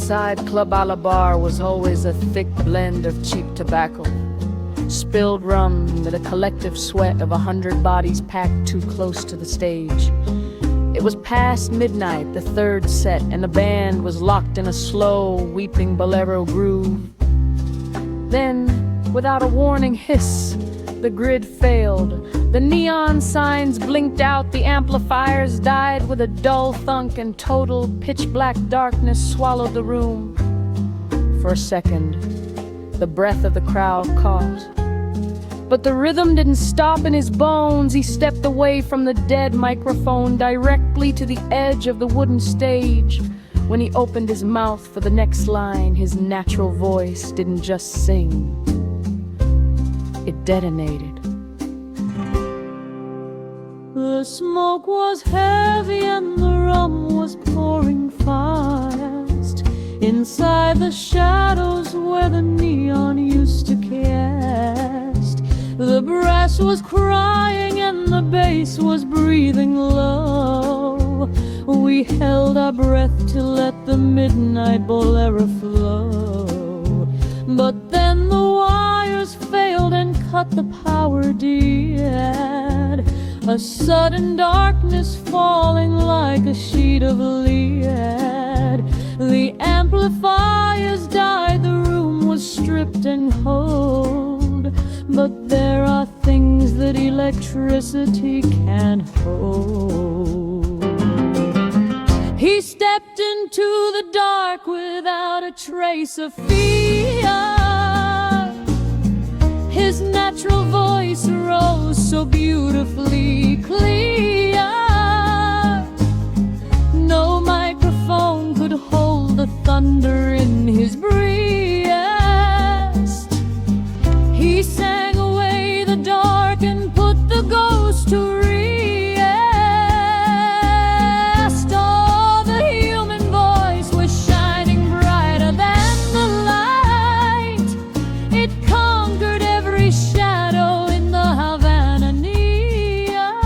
Inside Club a la Bar was always a thick blend of cheap tobacco, spilled rum, and a collective sweat of 100 bodies packed too close to the stage. It was past midnight, the third set, and the band was locked in a slow, weeping bolero groove. Then, without a warning hiss, the grid failed. The neon signs blinked out, the amplifiers died with a dull thunk, and total pitch-black darkness swallowed the room. For a second, the breath of the crowd caught. But the rhythm didn't stop in his bones. He stepped away from the dead microphone directly to the edge of the wooden stage. When he opened his mouth for the next line, his natural voice didn't just sing, it detonated. The smoke was heavy and the rum was pouring fast inside the shadows where the neon used to cast. The brass was crying and the bass was breathing low. We held our breath to let the midnight bolero flow. But then the wires failed and cut the power dead. A sudden darkness falling like a sheet of lead. The amplifiers died, the room was stripped and cold. But there are things that electricity can't hold. He stepped into the dark without a trace of fear. His natural voice rose so beautifully clear. No microphone could hold the thunder in his breast. He sang away the dark and put the ghost to rest. Oh, the human voice was shining brighter than the light. It conquered every shadow in the Havana neon.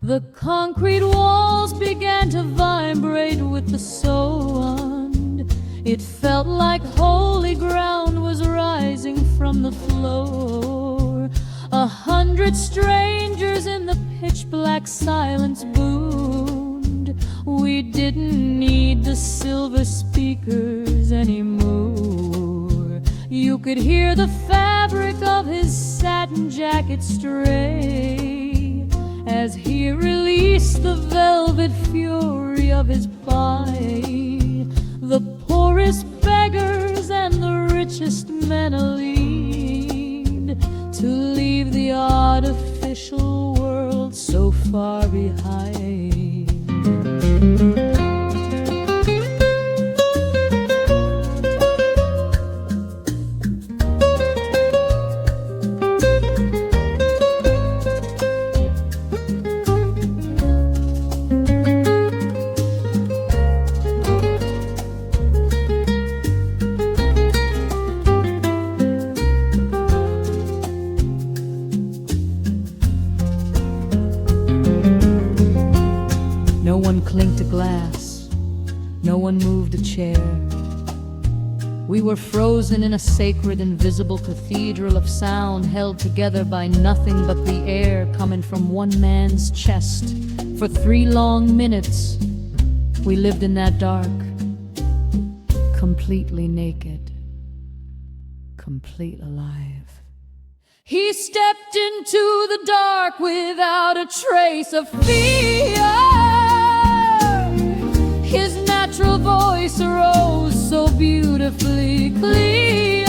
The concrete walls began to vibrate with the sound. It felt like holy ground was rising from the floor. 100 strangers in the pitch-black silence boomed. We didn't need the silver speakers anymore. You could hear the fabric of his satin jacket stray as he released the velvet fury of his play. The poorest beggars and the richest men lead to leave the artificial world so far behind. No one clinked a glass, no one moved a chair. We were frozen in a sacred, invisible cathedral of sound, held together by nothing but the air coming from one man's chest. For 3 long minutes, we lived in that dark, completely naked, complete alive. He stepped into the dark without a trace of fear. His natural voice arose so beautifully clear.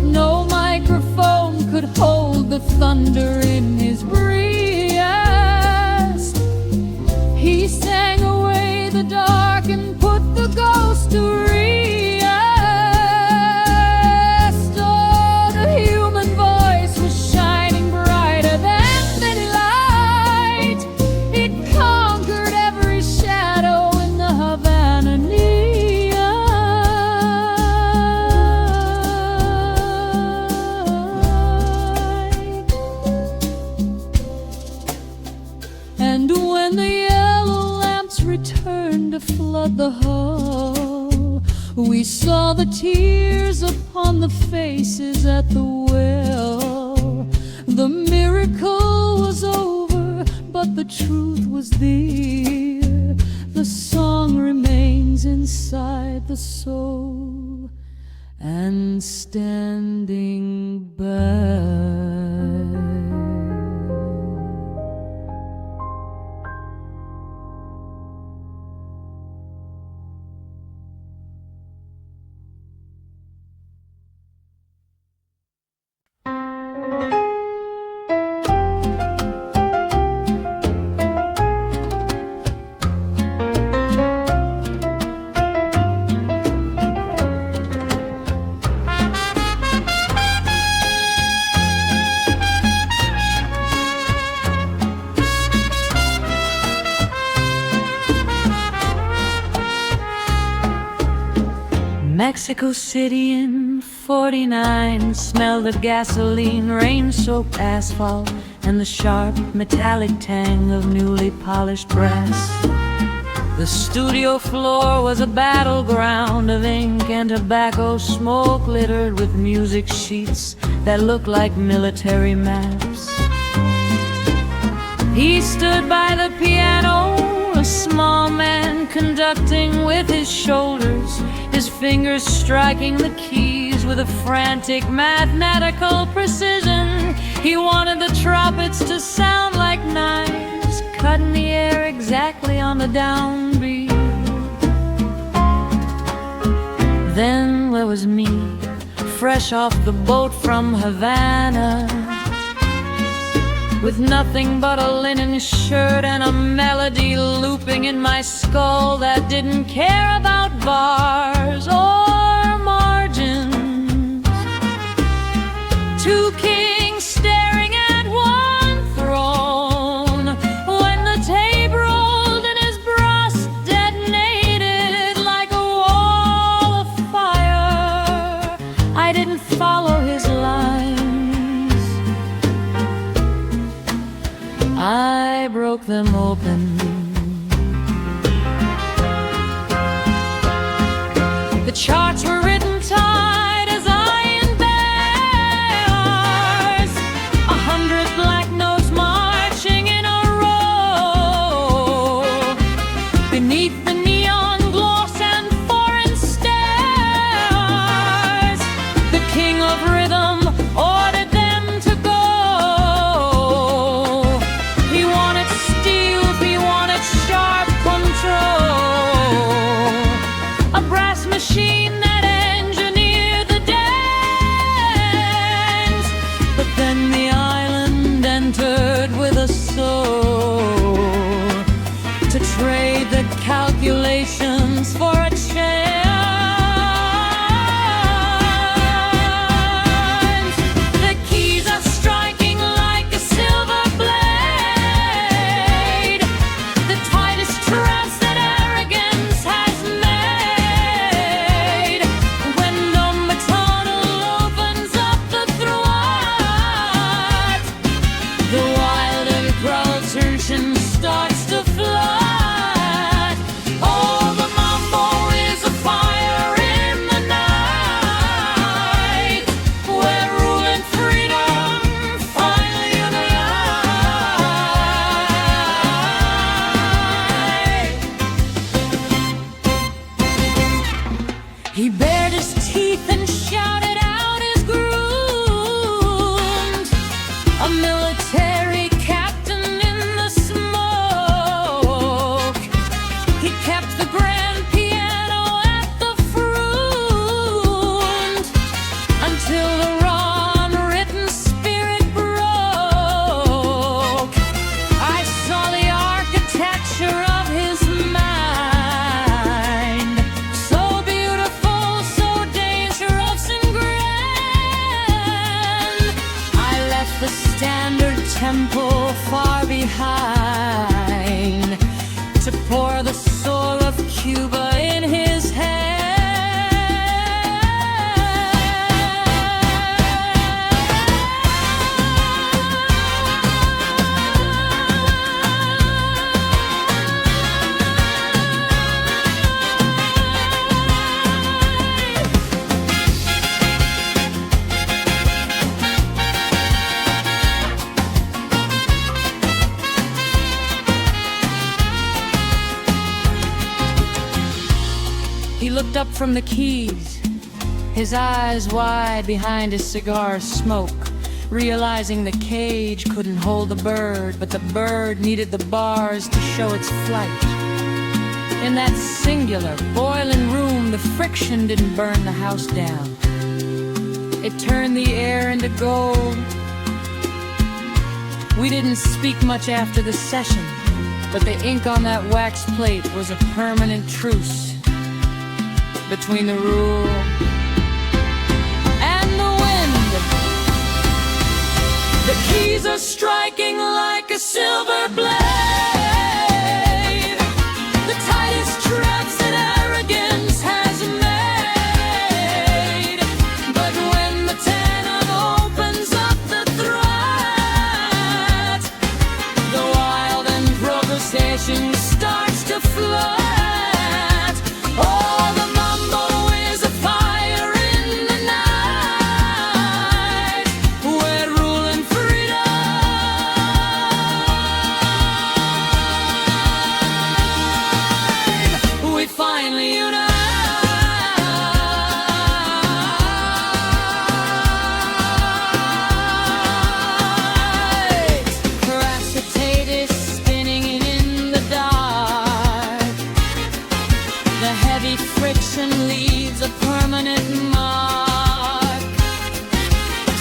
No microphone could hold the thunder in his breast. He sang away the dark and put the ghost to rest. Oh, the human voice was shining brighter than any light. It conquered every shadow in the Havana neon. flood the hall. We saw the tears upon the faces at the well. The miracle was over, but the truth was there. The song remains inside the soul and standing by. Mexico City in '49 smelled of gasoline, rain-soaked asphalt, and the sharp metallic tang of newly polished brass. The studio floor was a battleground of ink and tobacco smoke, littered with music sheets that looked like military maps. He stood by the piano, a small man conducting with his shoulders, his fingers striking the keys with a frantic mathematical precision. He wanted the trumpets to sound like knives, cutting the air exactly on the downbeat. Then there was me, fresh off the boat from Havana, with nothing but a linen shirt and a melody looping in my skull that didn't care about bars or margins. Two kings staring at one throne. When the tape rolled and his brass detonated like a wall of fire, I didn't follow his lines. I broke them open. The charts were written tight as iron bars, 100 black notes marching in a row beneath the neon gloss and foreign stars. The king of rhythm ordered them to go. He wanted steel, he wanted sharp control, a brass machine that He looked up from the keys, his eyes wide behind his cigar smoke, realizing the cage couldn't hold the bird, but the bird needed the bars to show its flight. In that singular, boiling room, the friction didn't burn the house down. It turned the air into gold. We didn't speak much after the session, but the ink on that wax plate was a permanent truce between the rule and the wind. The keys are striking like a silver blade, the tightest traps that arrogance has made. But when the tenant opens up the threat, the wild improvisation starts to flood. Oh, the mambo is a fire in the night, where rule and freedom we finally unite. Her acetate is spinning in the dark. The heavy friction leaves a permanent mark.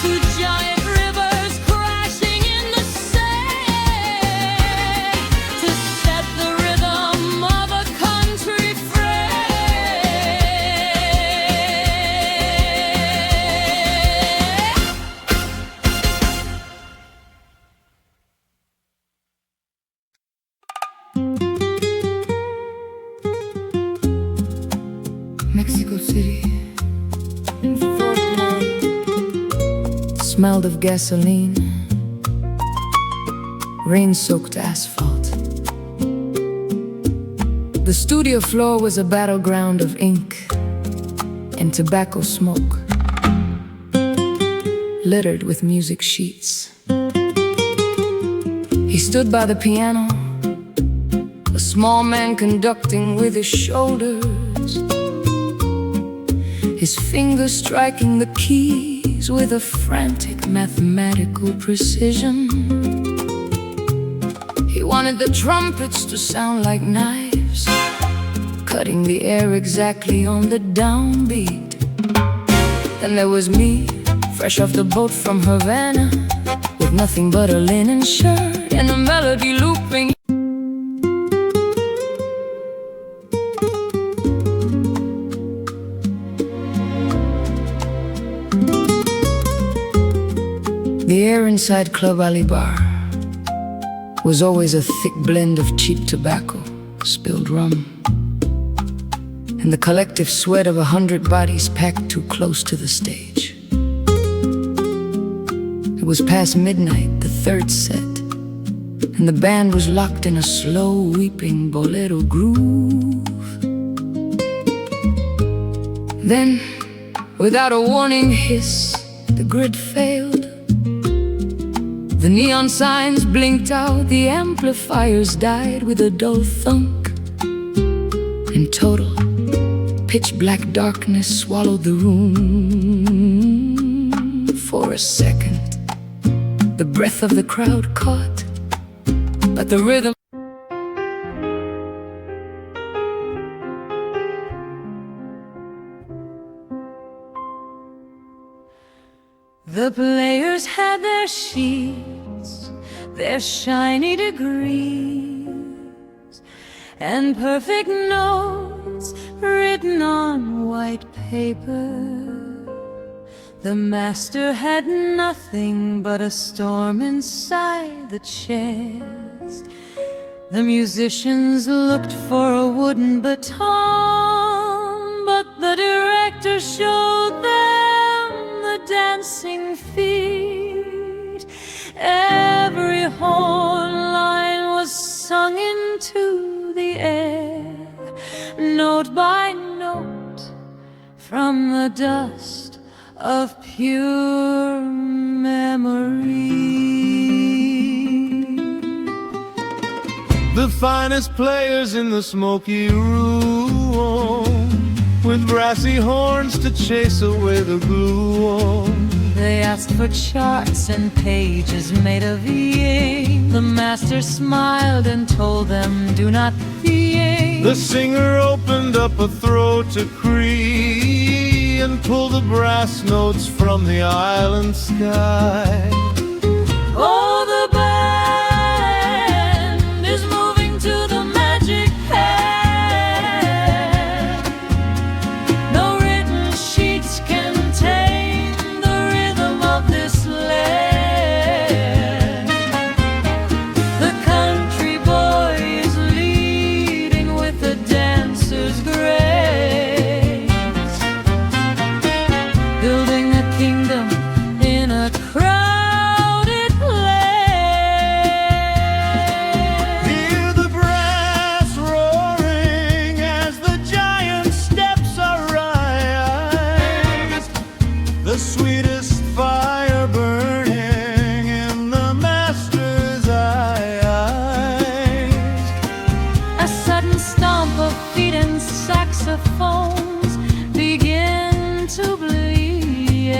Two giant rivers crashing in the sand to set the rhythm of a country free. Mexico City, Fort Lauderdale, smelled of gasoline, rain-soaked asphalt. The studio floor was a battleground of ink and tobacco smoke, littered with music sheets. He stood by the piano, a small man conducting with his shoulders, his fingers striking the keys with a frantic mathematical precision. He wanted the trumpets to sound like knives, cutting the air exactly on the downbeat. Then there was me, fresh off the boat from Havana, with nothing but a linen shirt and a melody looping. The air inside Club Ali Bar was always a thick blend of cheap tobacco, spilled rum, and the collective sweat of 100 bodies packed too close to the stage. It was past midnight, the third set, and the band was locked in a slow weeping bolero groove. Then, without a warning hiss, the grid failed. The neon signs blinked out, the amplifiers died with a dull thunk. In total, pitch black darkness swallowed the room. For a second, the breath of the crowd caught, but the rhythm. The players had their sheets, their shiny degrees, and perfect notes written on white paper. The master had nothing but a storm inside the chest. The musicians looked for a wooden baton, but the director showed them the dancing feet. Every horn line was sung into the air, note by note, from the dust of pure memory. The finest players in the smoky room with brassy horns to chase away the gloom. They asked for charts and pages made of ying. The master smiled and told them, do not be. The singer opened up a throat to Cree and pulled the brass notes from the island sky. Oh, the band is moving to the magic hand. No written sheets can tame the rhythm of this land. The country boy is leading with the dancer's grace, building a kingdom in a crowd. The sweetest fire burning in the master's eyes. A sudden stomp of feet and saxophones begin to bleed.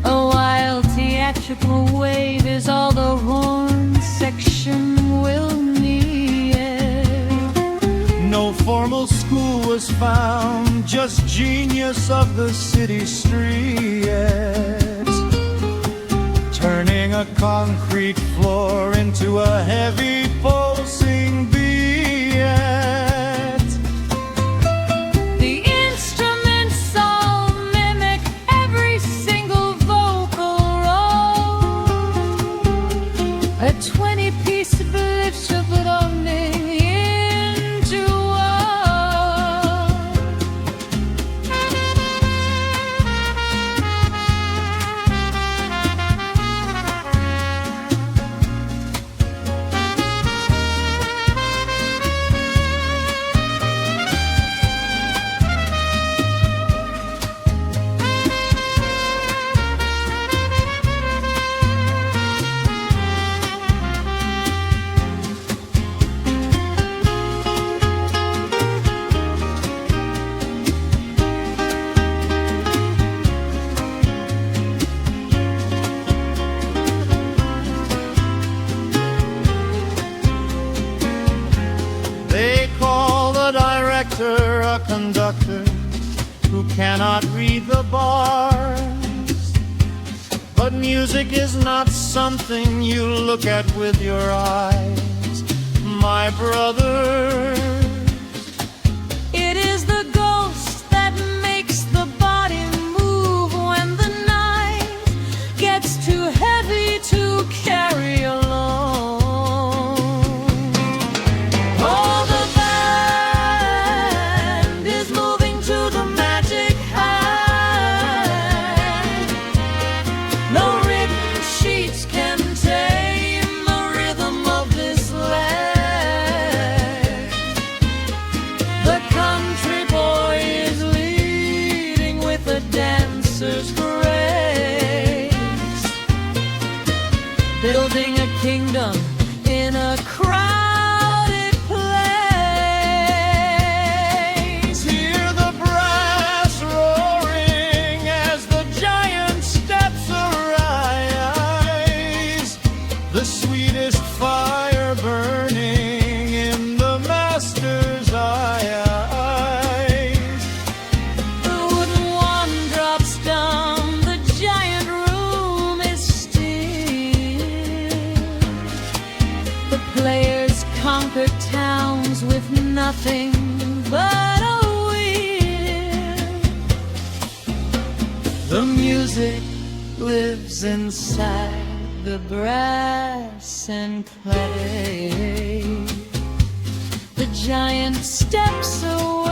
A wild theatrical wave is all the horn section will need. No formal school was found, just genius of the city streets, turning a concrete floor into a heavy pulsing beat. The instruments all mimic every single vocal roll. A 20-piece bridge of belonging into a conductor who cannot read the bars. But music is not something you look at with your eyes, my brother. it is the ghost that makes the body move when the night gets too heavy to carry alone. Building a kingdom in a crowded place. Hear the brass roaring as the giant steps arise. The sweetest fire burning in the master's eyes. The wooden one drops down, the giant room is still. The players conquer towns with nothing but a will. The music lives inside the brass and clay. The giant steps away.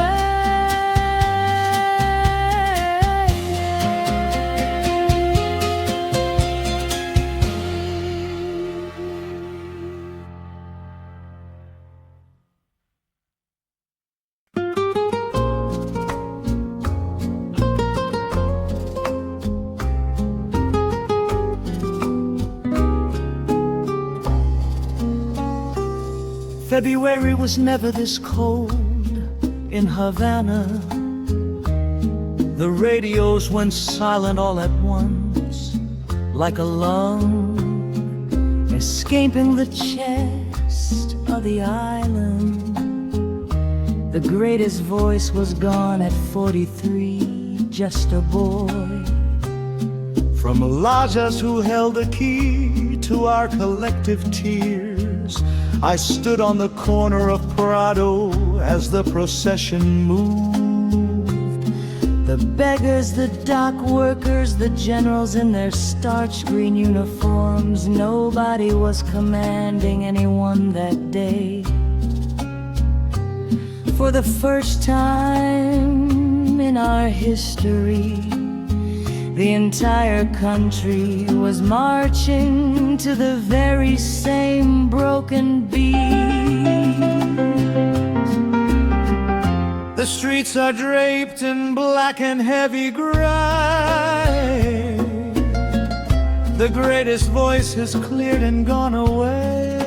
February was never this cold in Havana. The radios went silent all at once, like a lung escaping the chest of the island. The greatest voice was gone at 43, just a boy. From Elijahs who held the key to our collective tears, I stood on the corner of Prado as the procession moved. The beggars, the dock workers, the generals in their starch green uniforms, nobody was commanding anyone that day. For the first time in our history, the entire country was marching to the very same broken beat. The streets are draped in black and heavy gray. The greatest voice has cleared and gone away.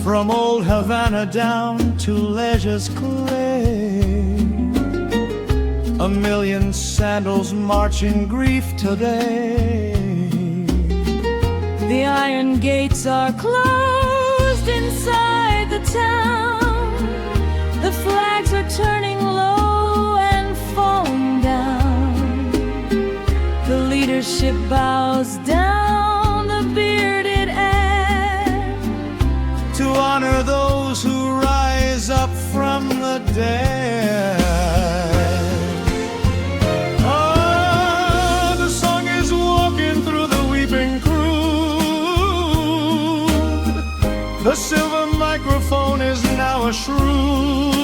From old Havana down to Leisure's clay, a million sandals march in grief today. The iron gates are closed inside the town. The flags are turning low and falling down. The leadership bows down the bearded air to honor those who rise up from the dead. Ah, the song is walking through the weeping crude. The silver microphone is now a shrew.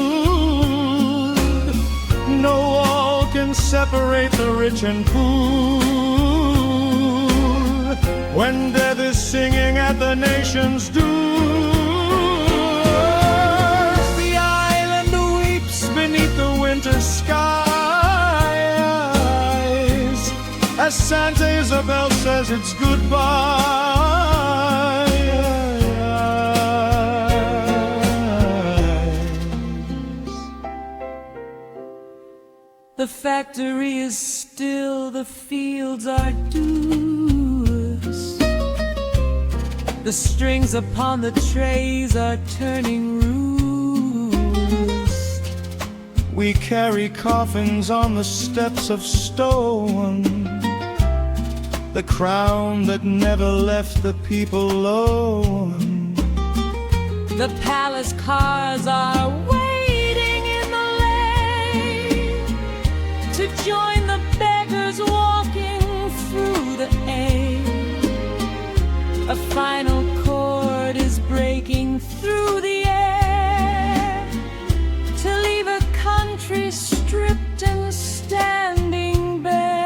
No wall can separate the rich and poor. When death is singing at the nation's door, the island weeps beneath the winter skies as Santa Isabel says it's goodbye. The factory is still, the fields are dewless. The strings upon the trays are turning rust. We carry coffins on the steps of stone, the crown that never left the people alone. The palace cars are waiting in the lane to join the beggars walking through the air. A final chord is breaking through the air to leave a country stripped and standing bare.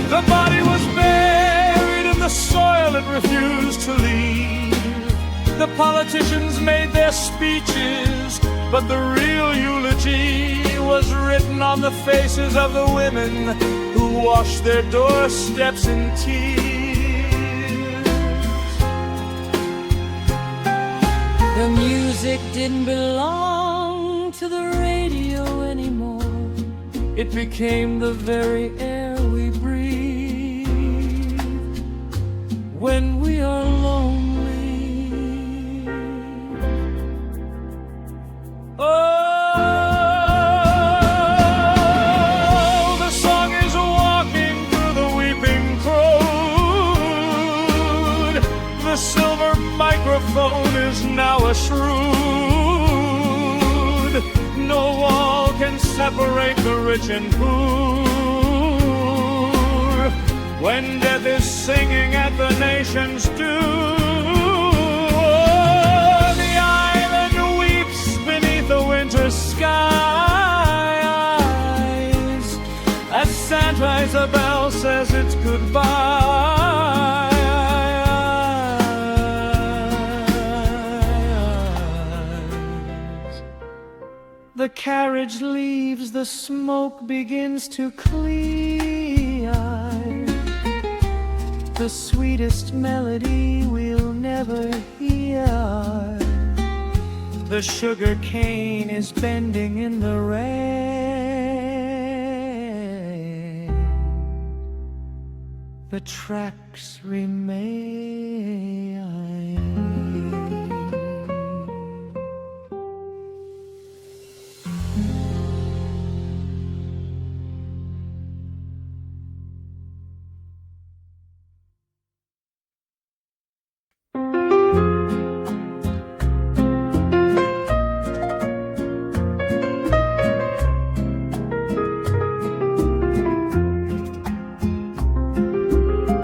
The body was buried in the soil it refused to leave. The politicians made their speeches, but the real eulogy was written on the faces of the women who washed their doorsteps in tears. The music didn't belong to the radio anymore. It became the very air we breathe when we are lonely. Oh, the song is walking through the weeping crowd. The silver microphone is now a shroud. No wall can separate the rich and poor. When death is singing at the nation's door, the island weeps beneath the winter skies as Santa Isabel says says it's goodbye. The carriage leaves, the smoke begins to clear. The sweetest melody we'll never hear. The sugar cane is bending in the rain. The tracks remain.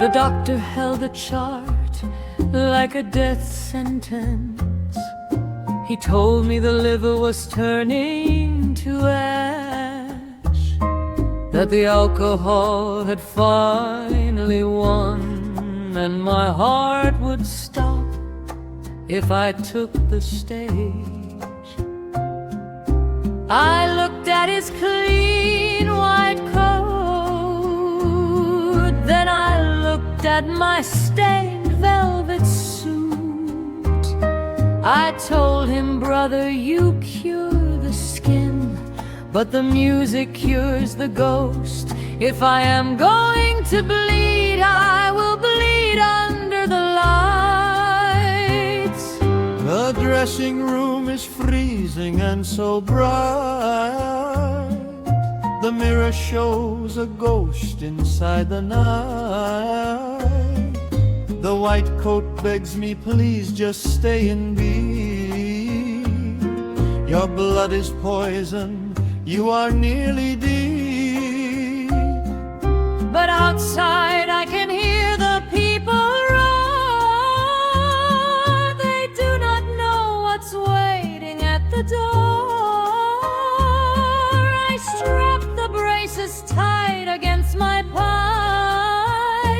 The doctor held the chart like a death sentence. He told me the liver was turning to ash, that the alcohol had finally won, and my heart would stop if I took the stage. I looked at his clean white coat, then I looked at my stained velvet suit. I told him, brother, you cure the skin, but the music cures the ghost. If I am going to bleed, I will bleed under the lights. The dressing room is freezing and so bright. The mirror shows a ghost inside the night. The white coat begs me, please just stay and be. Your blood is poison, you are nearly deep. But outside I can hear the people roar. They do not know what's waiting at the door. I strap the braces tight against my pie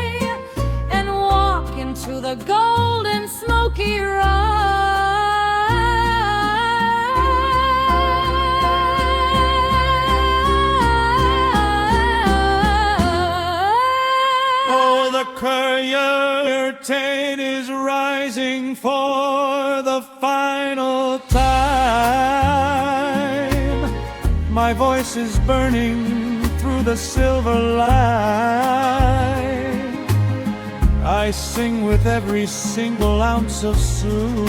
and walk into the golden smoky ride. Oh, the curtain is rising for the final time. My voice is burning through the silver light. I sing with every single ounce of soul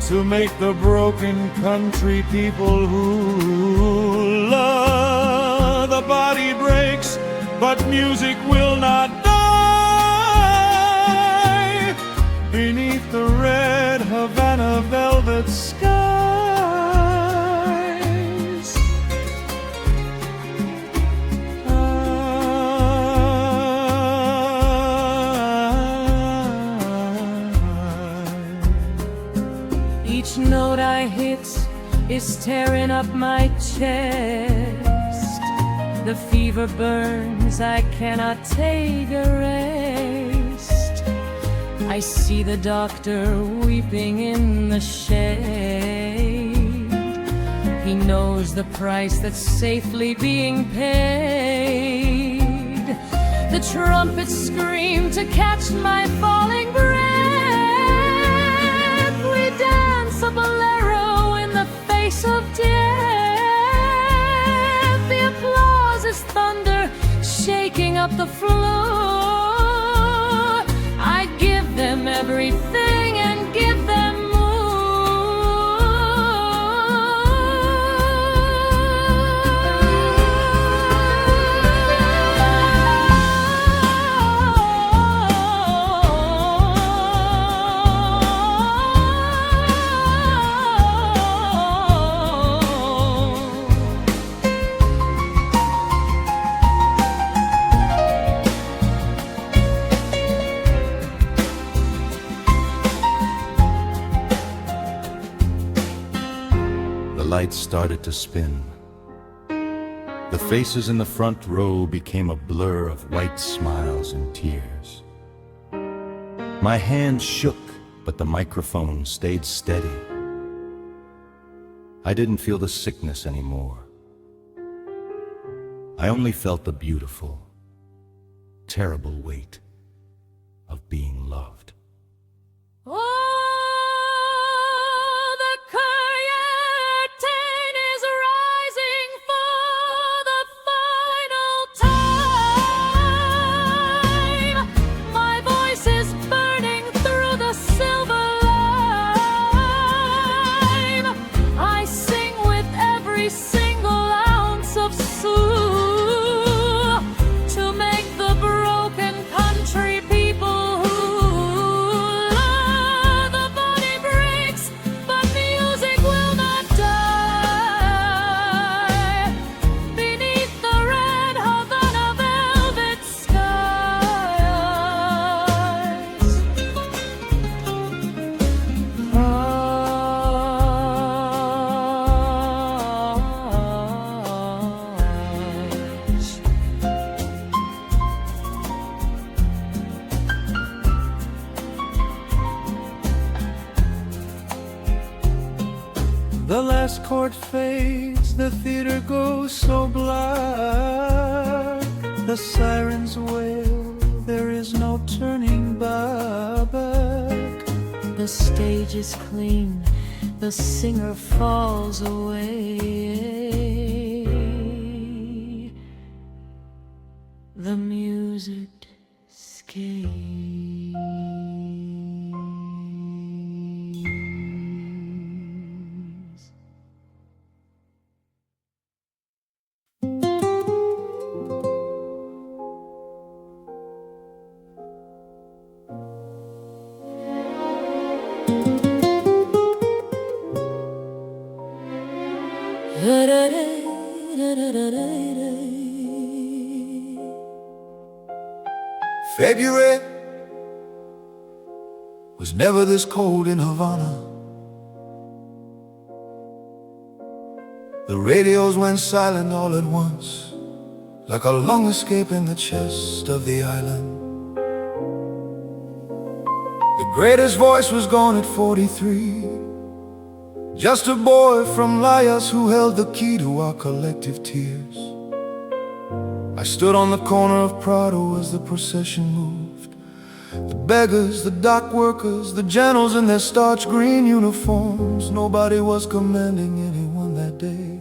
to make the broken country people who love. The body breaks, but music will not die beneath the red Havana velvet skies. Each note I hit is tearing up my chest. The fever burns, I cannot take a rest. I see the doctor weeping in the shade. He knows the price that's safely being paid. The trumpets scream to catch my falling breath. We dance a bolero in the face of death. The applause is thunder shaking up the floor. I'd give them everything and give them The lights started to spin. The faces in the front row became a blur of white smiles and tears. My hands shook, but the microphone stayed steady. I didn't feel the sickness anymore. I only felt the beautiful, terrible weight of being loved. Oh, the curtain is rising for the final time. My voice is burning through the silver lime. I sing with every single ounce of soul to make the broken country people who love. The body breaks, but music will not die. Beneath the red Havana velvet skies. The last chord fades, the theater goes so black. The sirens wail, there is no turning back. The stage is clean, the singer falls away. The music screams. February was never this cold in Havana. The radios went silent all at once, like a long escape in the chest of the island. The greatest voice was gone at 43, just a boy from Layas who held the key to our collective tears. I stood on the corner of Prado as the procession moved. The beggars, the dock workers, the generals in their starch green uniforms. Nobody was commanding anyone that day.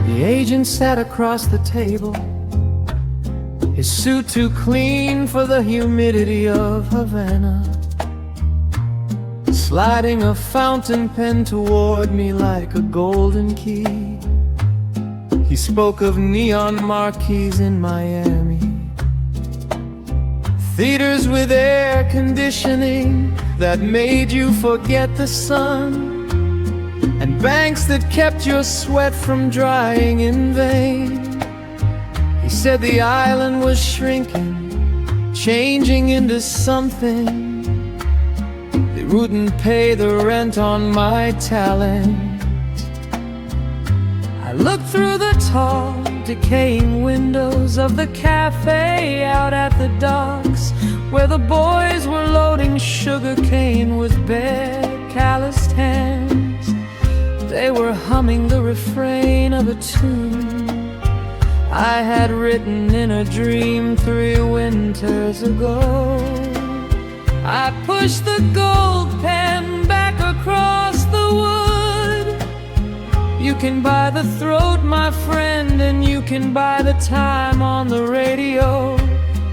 The agent sat across the table, his suit too clean for the humidity of Havana, sliding a fountain pen toward me like a golden key. He spoke of neon marquees in Miami, theaters with air conditioning that made you forget the sun, and banks that kept your sweat from drying in vain. He said the island was shrinking, changing into something that wouldn't pay the rent on my talent. I looked through the tall, decaying windows of the cafe out at the docks, where the boys were loading sugar cane with bare, calloused hands. They were humming the refrain of a tune I had written in a dream 3 winters ago. I pushed the gold pen back across the wood. You can buy the throat, my friend, and you can buy the time on the radio,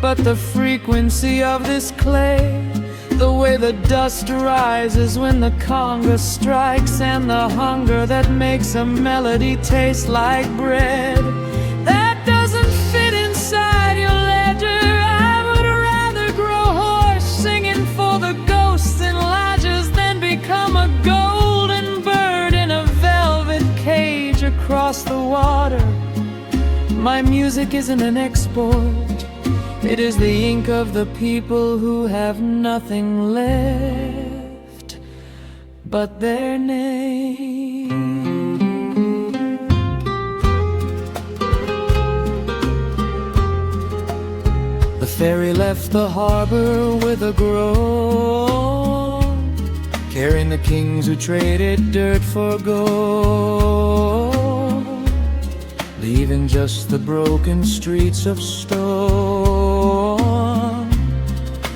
but the frequency of this clay, the way the dust rises when the conga strikes, and the hunger that makes a melody taste like bread, that doesn't fit inside your ledger. I would rather grow hoarse singing My music isn't an export. It is the ink of the people who have nothing left but their name. The ferry left the harbor with a groan, carrying the kings who traded dirt for gold, leaving just the broken streets of stone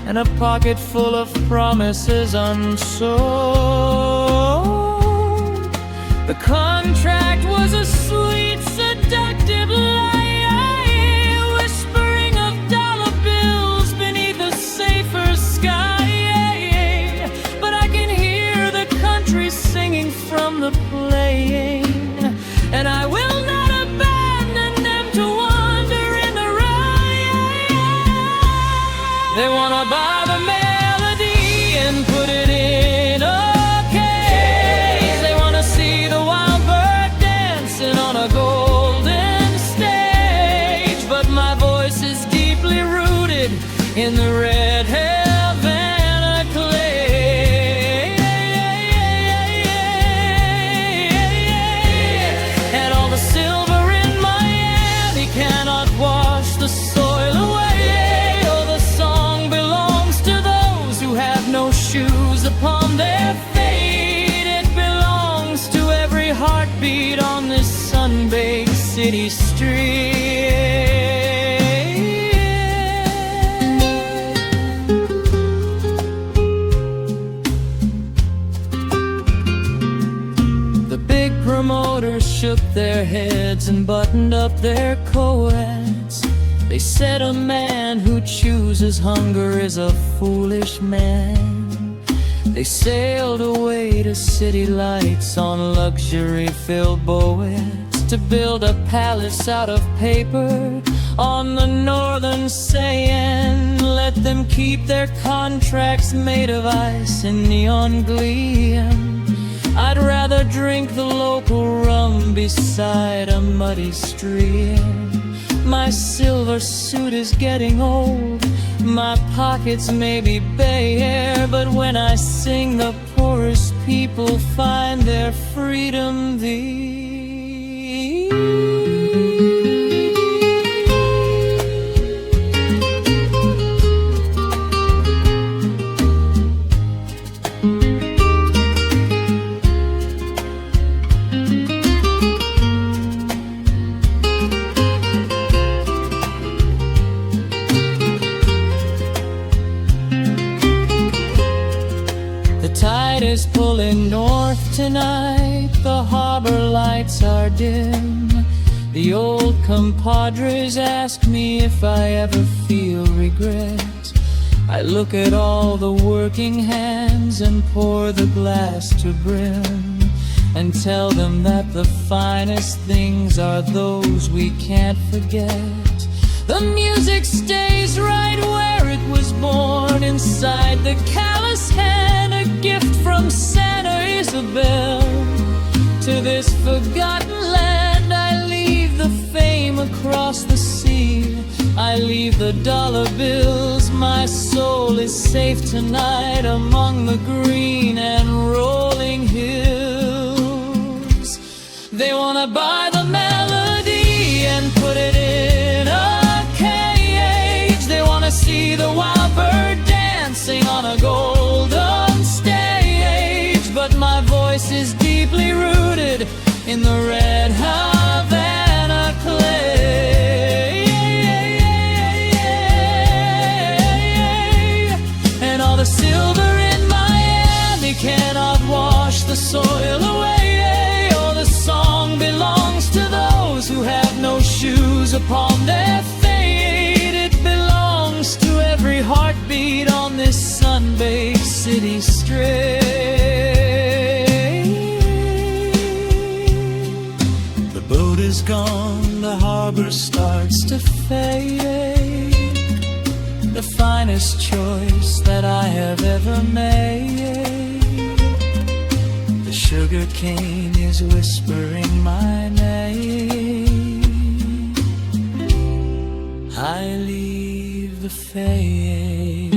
and a pocket full of promises unsold. The contract was a sweet, seductive lie, whispering of dollar bills beneath a safer sky. But I can hear the country singing from the playing, and I will not abandon them to wander in the rain. They wanna buy the melody and put it in a cage. They wanna see the wild bird dancing on a golden stage. But my voice is deeply rooted in the red Havana clay. And all the silver in Miami cannot wash the soil away. Oh, the song belongs to those who have no shoes upon their feet. It belongs to every heartbeat on this sun-baked city street. The big promoters shook their heads and buttoned up their coats. They said a man who chooses hunger is a foolish man. They sailed away to city lights on luxury-filled boats to build a palace out of paper on the northern sand. Let them keep their contracts made of ice and neon gleam. I'd rather drink the local rum beside a muddy stream. My silver suit is getting old, my pockets may be bare, but when I sing, the poorest people find their freedom thee. The tide is pulling north tonight, the harbor lights are dim. The old compadres ask me if I ever feel regret. I look at all the working hands and pour the glass to brim, and tell them that the finest things are those we can't forget. The music stays right where it was born, inside the callous hand, a gift from Santa Isabel. To this forgotten land I leave the fame across the sea. I leave the dollar bills, my soul is safe tonight among the green and rolling hills. They wanna buy the melody and put it in a cage. They wanna see the wild bird dancing on a golden stage. But my voice is deeply rooted in the red Havana clay. And all the silver in Miami cannot wash the soil away. Oh, the song belongs to those who have no shoes upon their feet. It belongs to every heartbeat on this sun-baked city street. The boat is gone, the harbor starts to fade. The finest choice that I have ever made. The sugar cane is whispering my name. I leave the fade.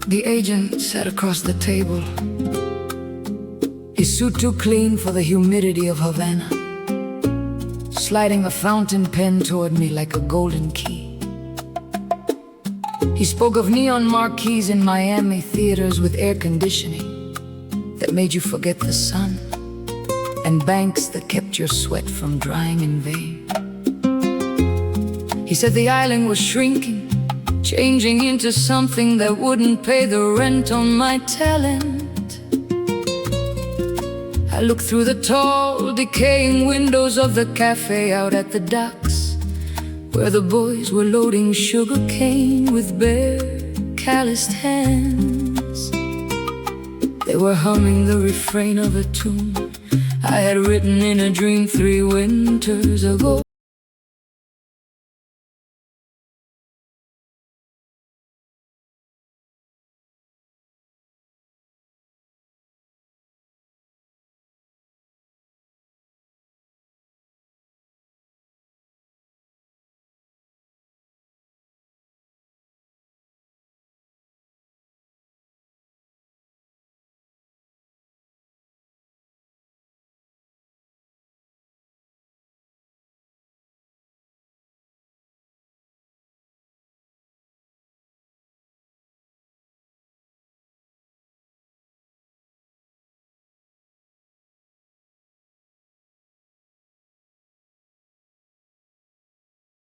The agent sat across the table, his suit too clean for the humidity of Havana, sliding a fountain pen toward me like a golden key. He spoke of neon marquees in Miami theaters with air conditioning that made you forget the sun, and banks that kept your sweat from drying in vain. He said the island was shrinking, changing into something that wouldn't pay the rent on my talent. I looked through the tall, decaying windows of the cafe out at the docks, where the boys were loading sugar cane with bare, calloused hands. They were humming the refrain of a tune I had written in a dream 3 winters ago.